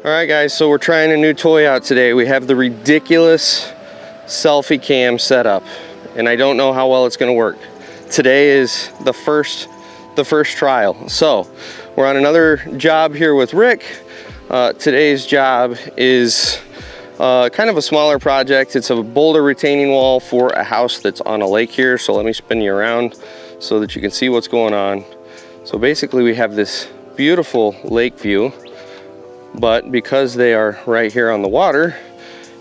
Alright guys, so we're trying a new toy out today. We have the ridiculous selfie cam setup, and I don't know how well it's going to work. Today is the first trial. So we're on another job here with Rick. Today's job is kind of a smaller project. It's a boulder retaining wall for a house that's on a lake here. So let me spin you around so that you can see what's going on. So basically we have this beautiful lake view, but because they are right here on the water,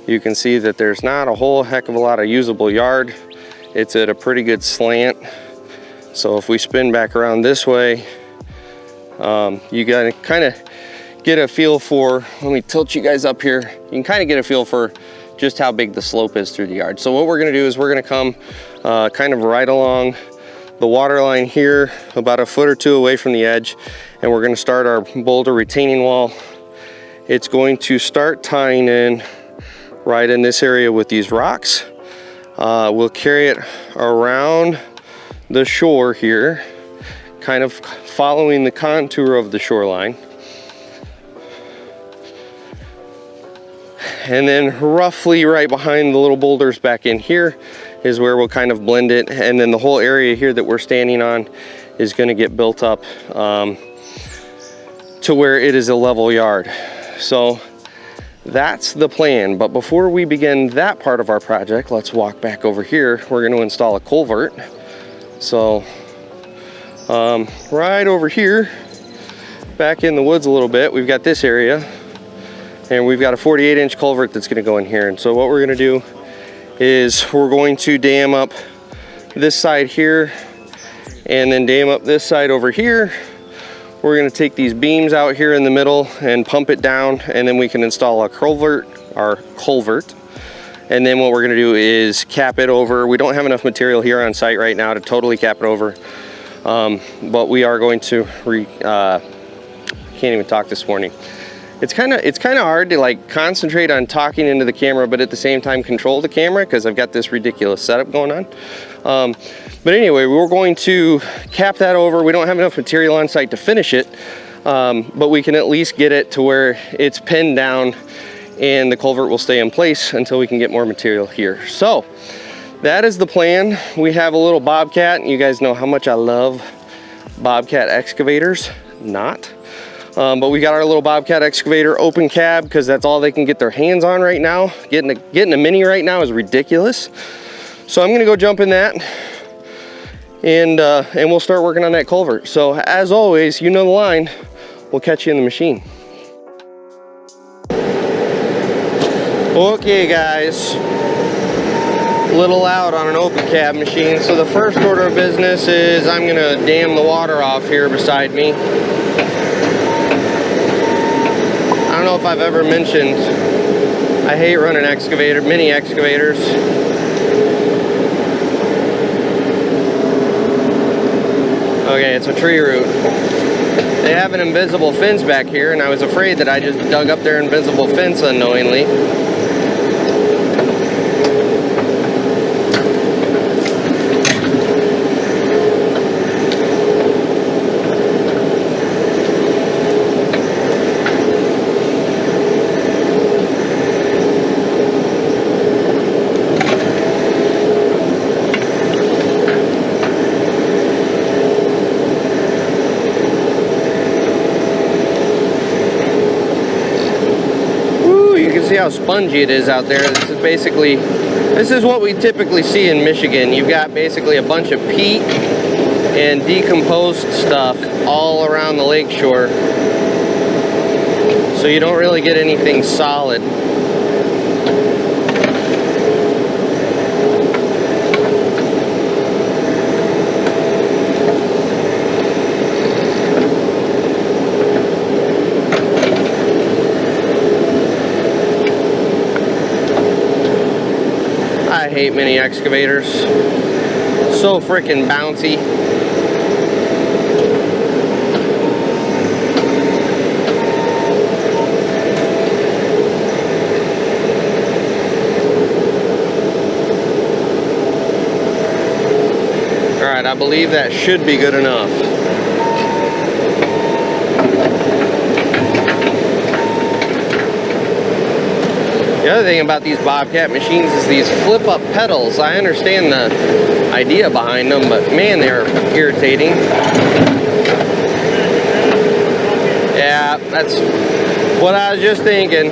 you can see that there's not a whole heck of a lot of usable yard. It's at a pretty good slant. So if we spin back around this way, you gotta kind of get a feel for, let me tilt you guys up here. You can kind of get a feel for just how big the slope is through the yard. So what we're gonna do is we're gonna come kind of right along the water line here, about a foot or two away from the edge, and we're gonna start our boulder retaining wall. It's going to start tying in right in this area with these rocks. We'll carry it around the shore here, kind of following the contour of the shoreline. And then roughly right behind the little boulders back in here is where we'll kind of blend it. And then the whole area here that we're standing on is gonna get built up to where it is a level yard. So that's the plan. But before we begin that part of our project, let's walk back over here. We're going to install a culvert. So right over here, back in the woods a little bit, we've got this area, and we've got a 48-inch culvert that's going to go in here. And so what we're going to do is we're going to dam up this side here and then dam up this side over here. We're going to take these beams out here in the middle and pump it down, and then we can install a culvert. And then what we're going to do is cap it over. We don't have enough material here on site right now to totally cap it over, but we are going to can't even talk this morning. It's kind of hard to like concentrate on talking into the camera, but at the same time control the camera because I've got this ridiculous setup going on. But anyway, we're going to cap that over. We don't have enough material on site to finish it, but we can at least get it to where it's pinned down and the culvert will stay in place until we can get more material here. So that is the plan. We have a little Bobcat, and you guys know how much I love Bobcat excavators. But we got our little Bobcat excavator open cab because that's all they can get their hands on right now. Getting a mini right now is ridiculous. So I'm gonna go jump in that, and we'll start working on that culvert. So as always, you know the line. We'll catch you in the machine. Okay guys, a little loud on an open cab machine. So the first order of business is I'm gonna dam the water off here beside me. I don't know if I've ever mentioned, I hate running mini excavators. Okay, it's a tree root. They have an invisible fence back here, and I was afraid that I just dug up their invisible fence unknowingly. See how spongy it is out there. This is what we typically see in Michigan. You've got basically a bunch of peat and decomposed stuff all around the lake shore, so you don't really get anything solid. I hate mini excavators. So freaking bouncy. All right, I believe that should be good enough. The other thing about these Bobcat machines is these flip-up pedals. I understand the idea behind them, but man, they're irritating. Yeah, that's what I was just thinking.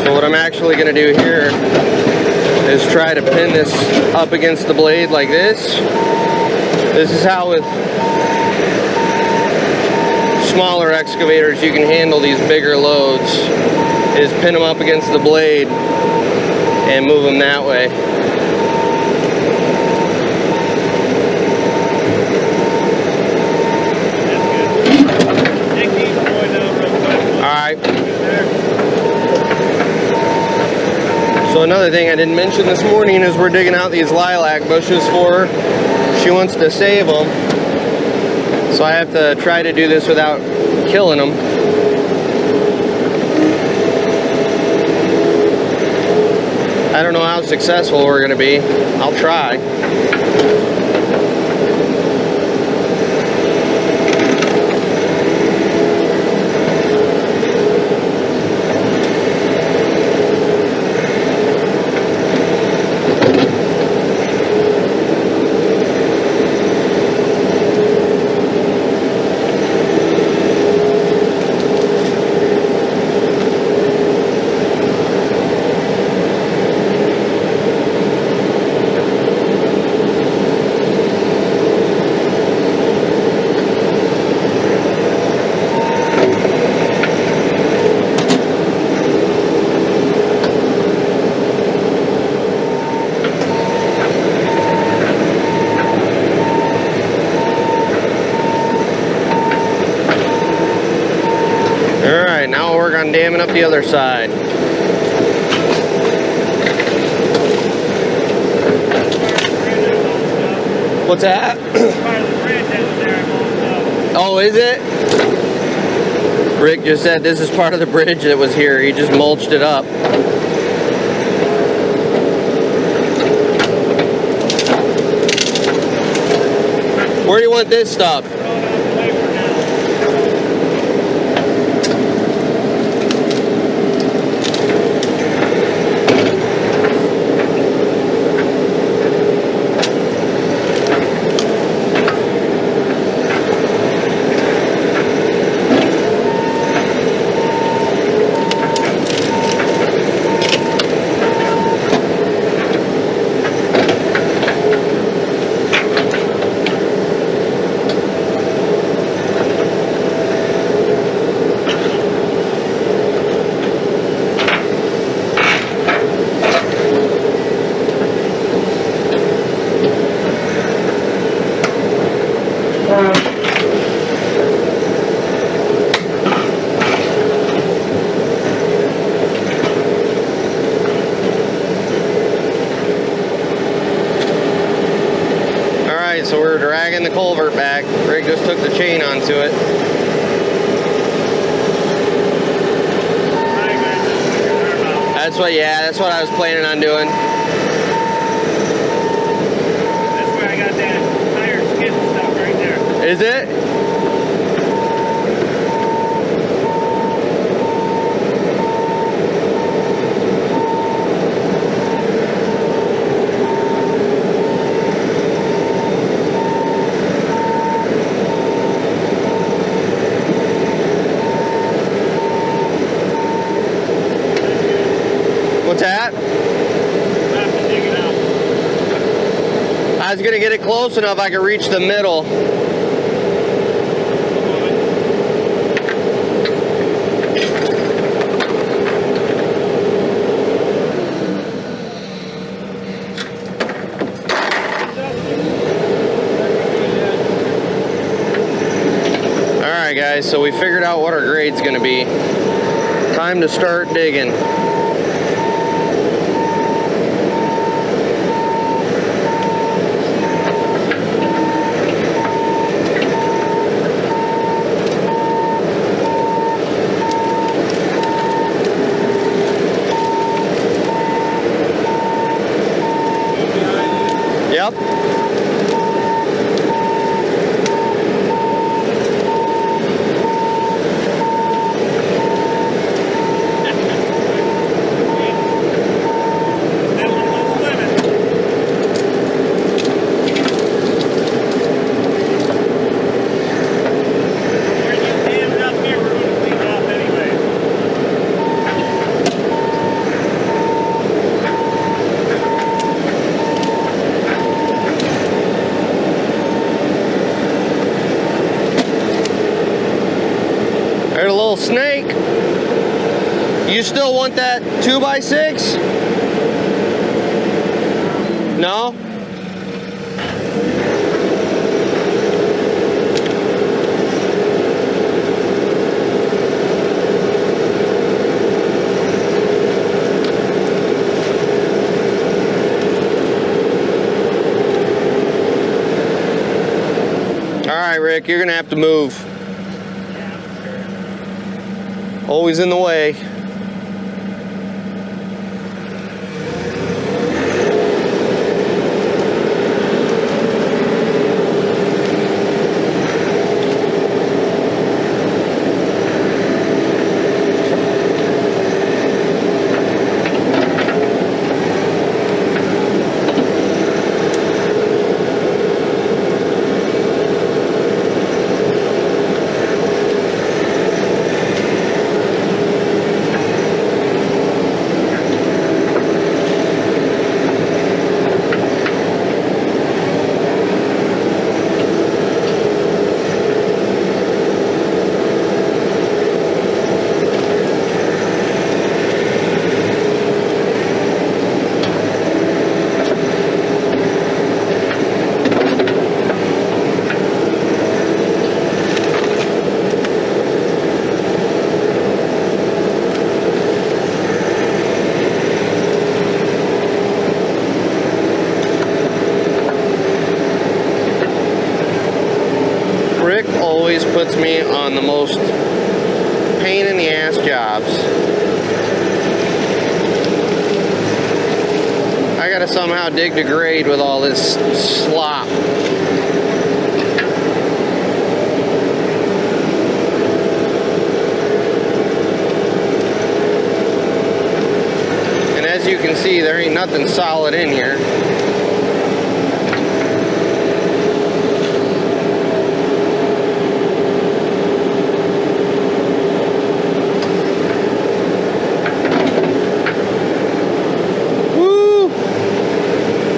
So what I'm actually going to do here is try to pin this up against the blade like this. This is how with smaller excavators you can handle these bigger loads, is pin them up against the blade and move them that way. Alright. So another thing I didn't mention this morning is we're digging out these lilac bushes for her. She wants to save them. So I have to try to do this without killing them. I don't know how successful we're going to be. I'll try. Alright, now we'll work on damming up the other side. What's that? Oh, is it? Rick just said this is part of the bridge that was here. He just mulched it up. Where do you want this stuff? So we're dragging the culvert back. Rick just took the chain onto it. That's what I was planning on doing. That's where I got that tire skid stuff right there. Is it? What's that? I was gonna get it close enough I could reach the middle. Alright guys, so we figured out what our grade's gonna be. Time to start digging. little snake. You still want that 2x6? No? All right, Rick, you're gonna have to move. Always in the way. Always puts me on the most pain in the ass jobs. I gotta somehow dig the grade with all this slop. And as you can see, there ain't nothing solid in here.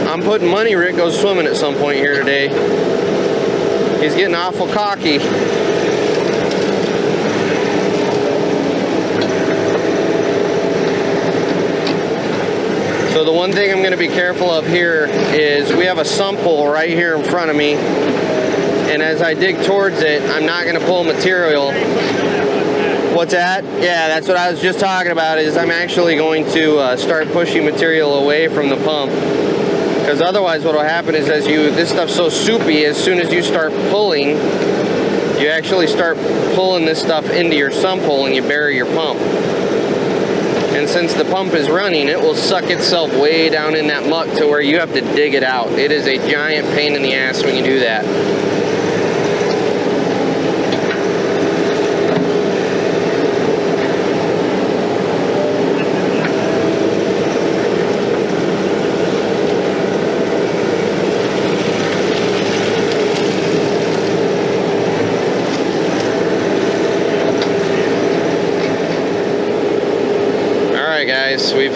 I'm putting money Rick goes swimming at some point here today. He's getting awful cocky. So the one thing I'm going to be careful of here is we have a sump hole right here in front of me. And as I dig towards it, I'm not going to pull material. What's that? Yeah, that's what I was just talking about, is I'm actually going to start pushing material away from the pump. Because otherwise what will happen is this stuff's so soupy, as soon as you start pulling, you actually start pulling this stuff into your sump hole and you bury your pump. And since the pump is running, it will suck itself way down in that muck to where you have to dig it out. It is a giant pain in the ass when you do that. Guys, we've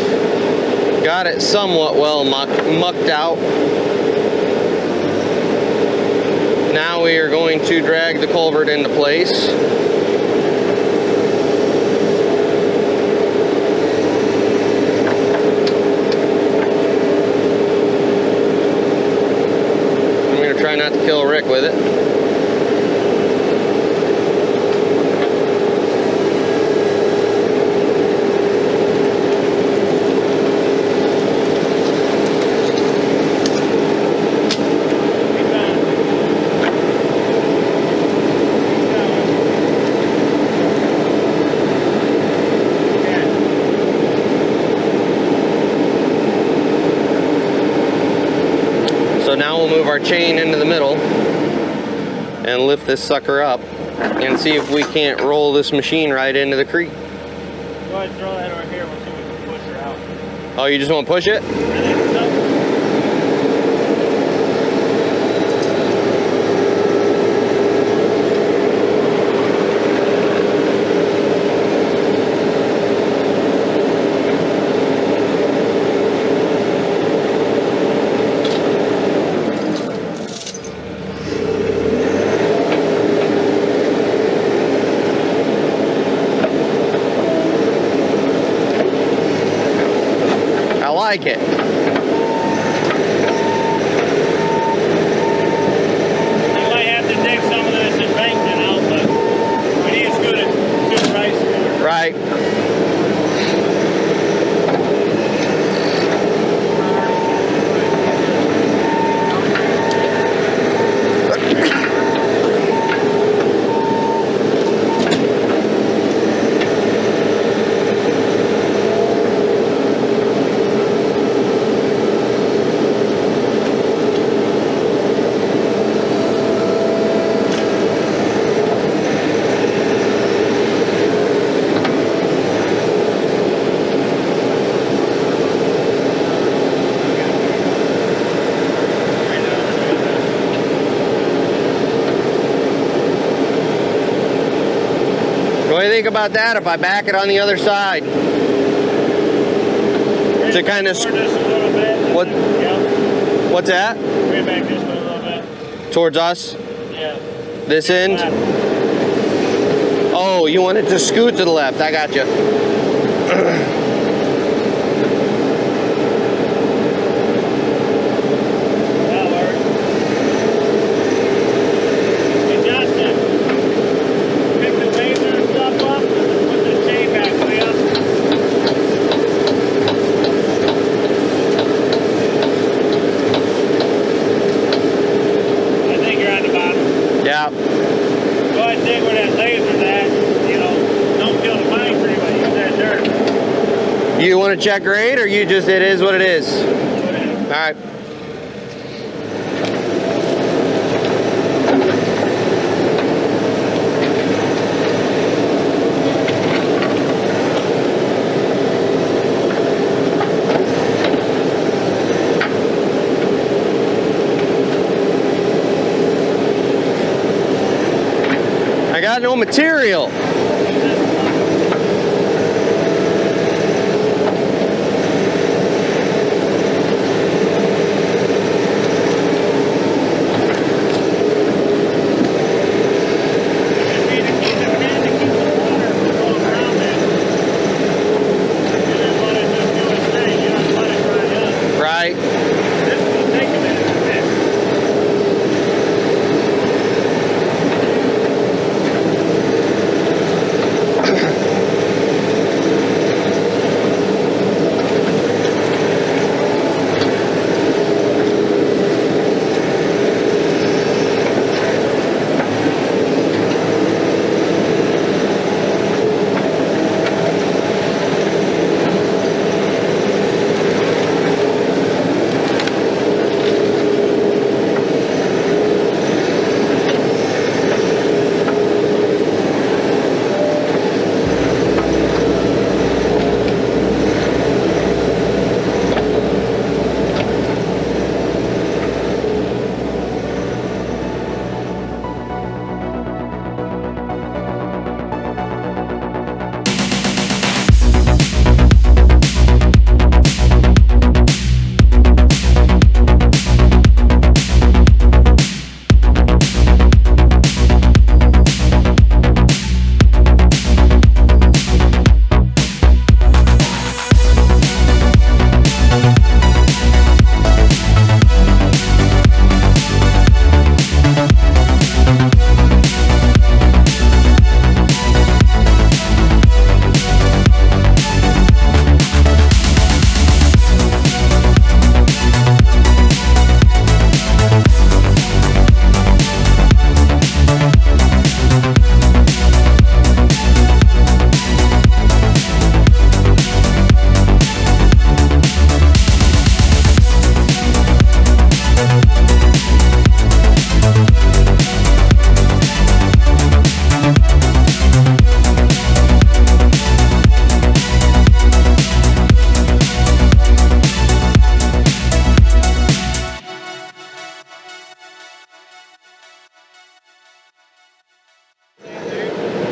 got it somewhat well mucked out. Now we are going to drag the culvert into place. I'm going to try not to kill Rick with it. Now we'll move our chain into the middle and lift this sucker up and see if we can't roll this machine right into the creek. Go ahead and throw that over here. We'll see if we can push her out. Oh, you just want to push it? I think so. like it. We might have to dig some of this embankment out, but we need as good price for it. Right. What do you think about that if I back it on the other side? To kind of... What? Yeah. What's that? Bring back this one a little bit. Towards us? Yeah. This end? Oh, you want it to scoot to the left. I got you. Yeah. Go ahead and dig where that laser's at. You know, don't kill the pine tree when you use that dirt. You want to check grade, or you just, it is what it is? All right. I got no material. Right.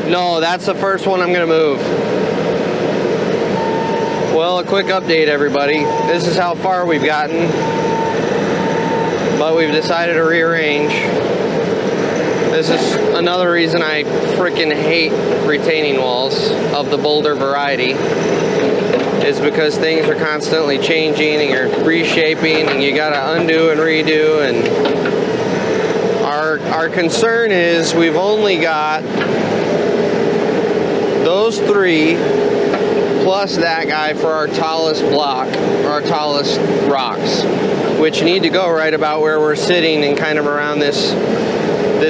No, that's the first one I'm gonna move. Well, a quick update, everybody. This is how far we've gotten, but we've decided to rearrange. This is another reason I freaking hate retaining walls of the boulder variety. is because things are constantly changing and you're reshaping and you gotta undo and redo. And our concern is we've only got those 3 plus that guy for our tallest block, or our tallest rocks, which need to go right about where we're sitting and kind of around this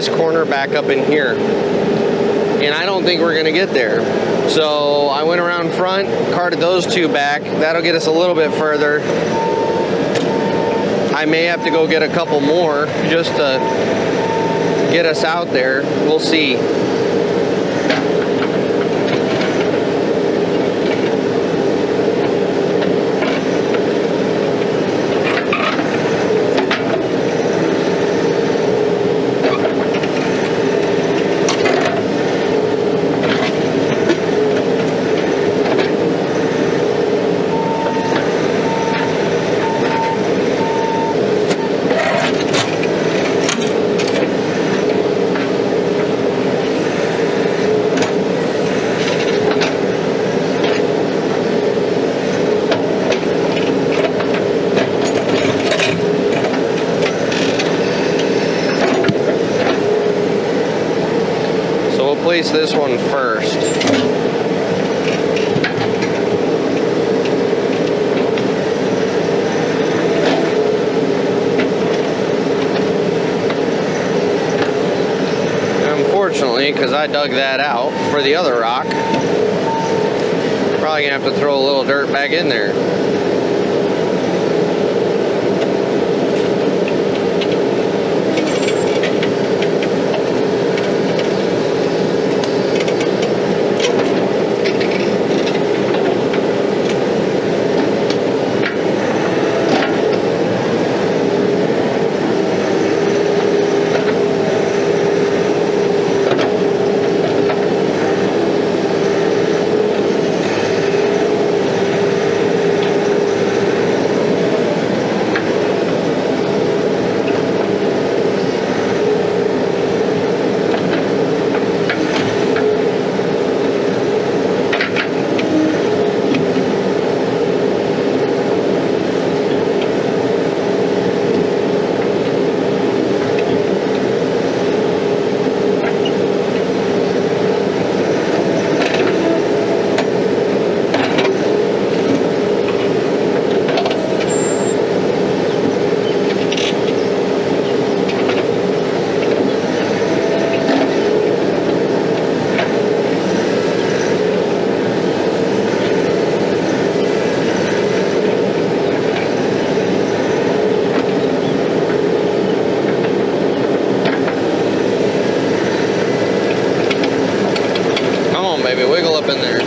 corner back up in here. And I don't think we're gonna get there. So I went around front, carted those 2 back. That'll get us a little bit further. I may have to go get a couple more just to get us out there. We'll see. Place this one first. Unfortunately, because I dug that out for the other rock, probably gonna have to throw a little dirt back in there. Baby, wiggle up in there.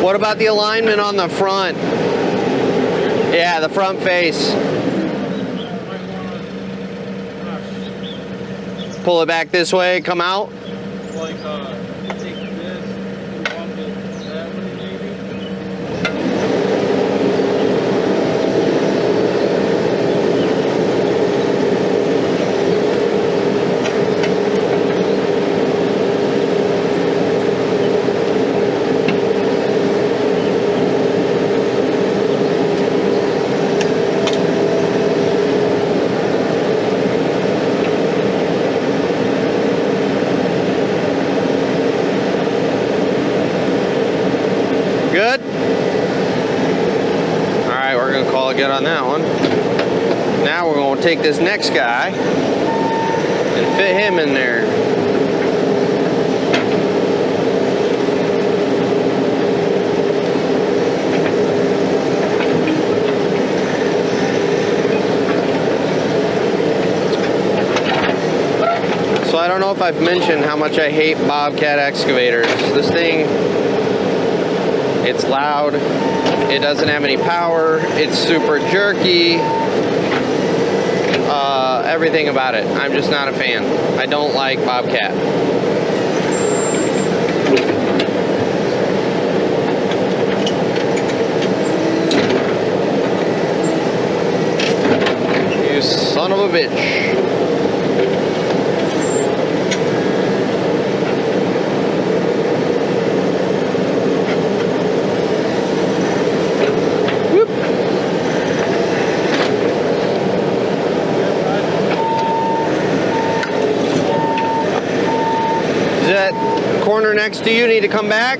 What about the alignment on the front? Yeah, the front face. Pull it back this way, come out. Like, take this and bump it that way, maybe. Good? Alright, we're going to call it good on that one. Now we're going to take this next guy and fit him in there. So I don't know if I've mentioned how much I hate Bobcat excavators. This thing, it's loud, it doesn't have any power, it's super jerky, everything about it. I'm just not a fan. I don't like Bobcat. You son Son of a bitch. Whoop. Is that corner next to you need to come back?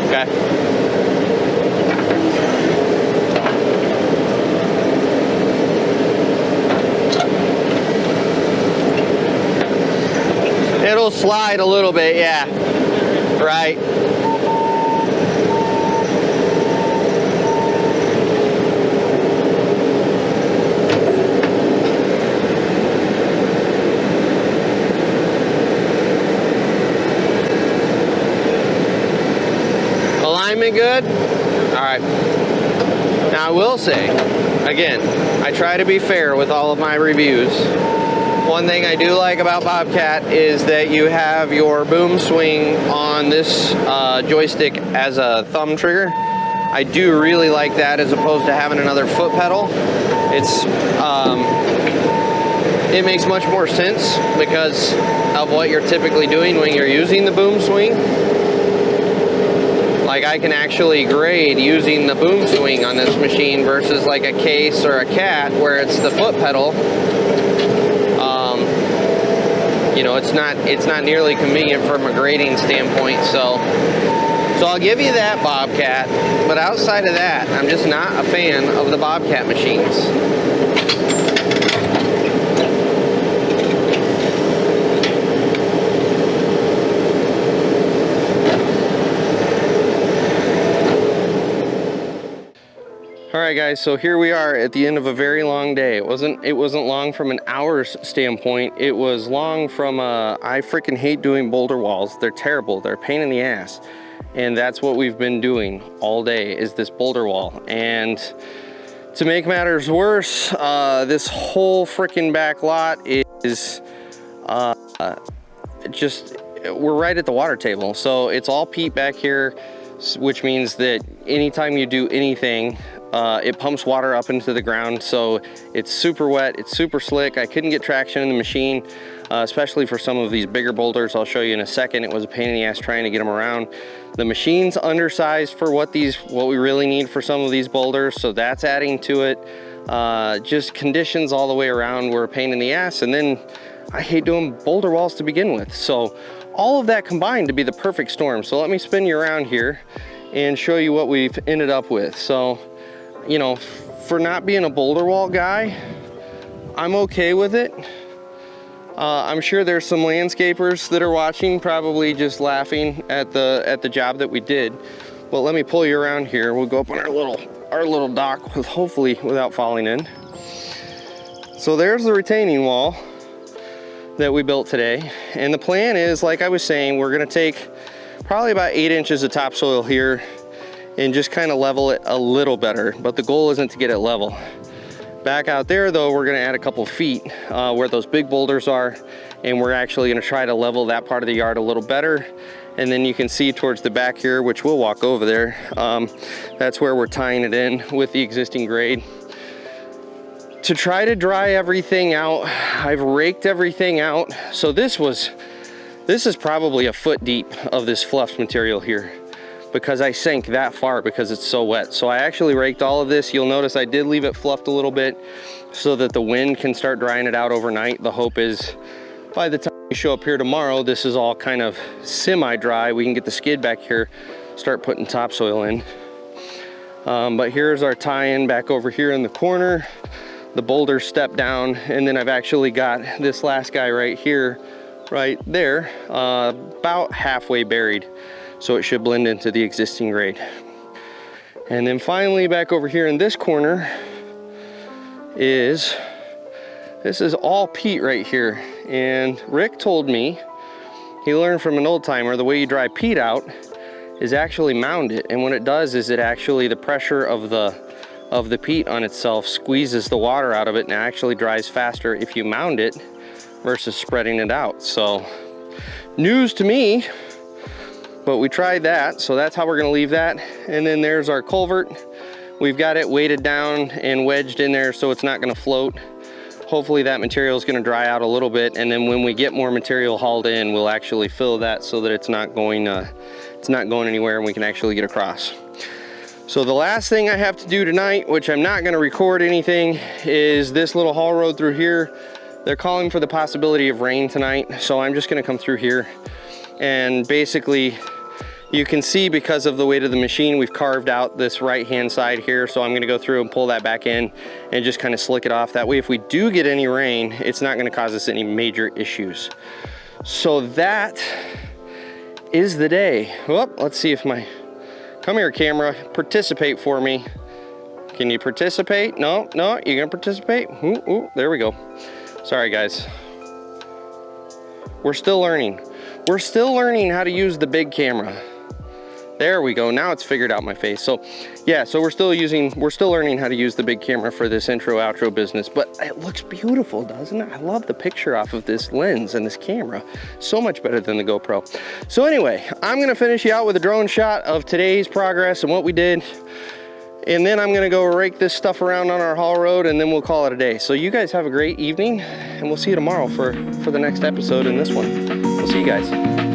Okay. It'll slide a little bit, yeah. Right. Alignment good? All right. Now I will say, again, I try to be fair with all of my reviews. One thing I do like about Bobcat is that you have your boom swing on this joystick as a thumb trigger. I do really like that as opposed to having another foot pedal. It makes much more sense because of what you're typically doing when you're using the boom swing. Like I can actually grade using the boom swing on this machine versus like a Case or a Cat where it's the foot pedal. You know, it's not nearly convenient from a grading standpoint. So I'll give you that, Bobcat. But outside of that, I'm just not a fan of the Bobcat machines. All right, guys, so here we are at the end of a very long day. It wasn't long from an hour's standpoint. It was long from I freaking hate doing boulder walls. They're terrible. They're a pain in the ass. And that's what we've been doing all day is this boulder wall. And to make matters worse, this whole freaking back lot is we're right at the water table. So it's all peat back here, which means that anytime you do anything, it pumps water up into the ground, so it's super wet, it's super slick. I couldn't get traction in the machine, especially for some of these bigger boulders. I'll show you in a second. It was a pain in the ass trying to get them around. The machine's undersized for what we really need for some of these boulders, so that's adding to it. Just conditions all the way around were a pain in the ass, and then I hate doing boulder walls to begin with. So all of that combined to be the perfect storm. So let me spin you around here and show you what we've ended up with. So, you know, for not being a boulder wall guy, I'm okay with it. I'm sure there's some landscapers that are watching, probably just laughing at the job that we did. But let me pull you around here. We'll go up on our little dock with hopefully without falling in. So there's the retaining wall that we built today. And the plan is, like I was saying, we're gonna take probably about 8 inches of topsoil here and just kind of level it a little better, but the goal isn't to get it level. Back out there though, we're gonna add a couple feet where those big boulders are, and we're actually gonna try to level that part of the yard a little better. And then you can see towards the back here, which we'll walk over there, that's where we're tying it in with the existing grade. To try to dry everything out, I've raked everything out. So this is probably a foot deep of this fluff material here, because I sank that far because it's so wet. So I actually raked all of this. You'll notice I did leave it fluffed a little bit so that the wind can start drying it out overnight. The hope is by the time we show up here tomorrow, this is all kind of semi-dry. We can get the skid back here, start putting topsoil in. But here's our tie-in back over here in the corner. The boulder step down, and then I've actually got this last guy right here, right there, about halfway buried. So it should blend into the existing grade. And then finally back over here in this corner this is all peat right here. And Rick told me, he learned from an old timer, the way you dry peat out is actually mound it. And what it does is it actually, the pressure of the peat on itself squeezes the water out of it and it actually dries faster if you mound it versus spreading it out. So news to me. But we tried that, so that's how we're gonna leave that. And then there's our culvert. We've got it weighted down and wedged in there so it's not gonna float. Hopefully that material is gonna dry out a little bit, and then when we get more material hauled in, we'll actually fill that so that it's not going anywhere and we can actually get across. So the last thing I have to do tonight, which I'm not gonna record anything, is this little haul road through here. They're calling for the possibility of rain tonight, so I'm just gonna come through here. And basically, you can see because of the weight of the machine, we've carved out this right-hand side here, so I'm gonna go through and pull that back in and just kind of slick it off. That way, if we do get any rain, it's not gonna cause us any major issues. So that is the day. Well, let's see if come here, camera, participate for me. Can you participate? No, you're gonna participate? Ooh, there we go. Sorry, guys. We're still learning. We're still learning how to use the big camera. There we go, now it's figured out my face. So yeah, so we're still learning how to use the big camera for this intro outro business, but it looks beautiful, doesn't it? I love the picture off of this lens and this camera. So much better than the GoPro. So anyway, I'm gonna finish you out with a drone shot of today's progress and what we did. And then I'm gonna go rake this stuff around on our haul road and then we'll call it a day. So you guys have a great evening and we'll see you tomorrow for the next episode in this one. We'll see you guys.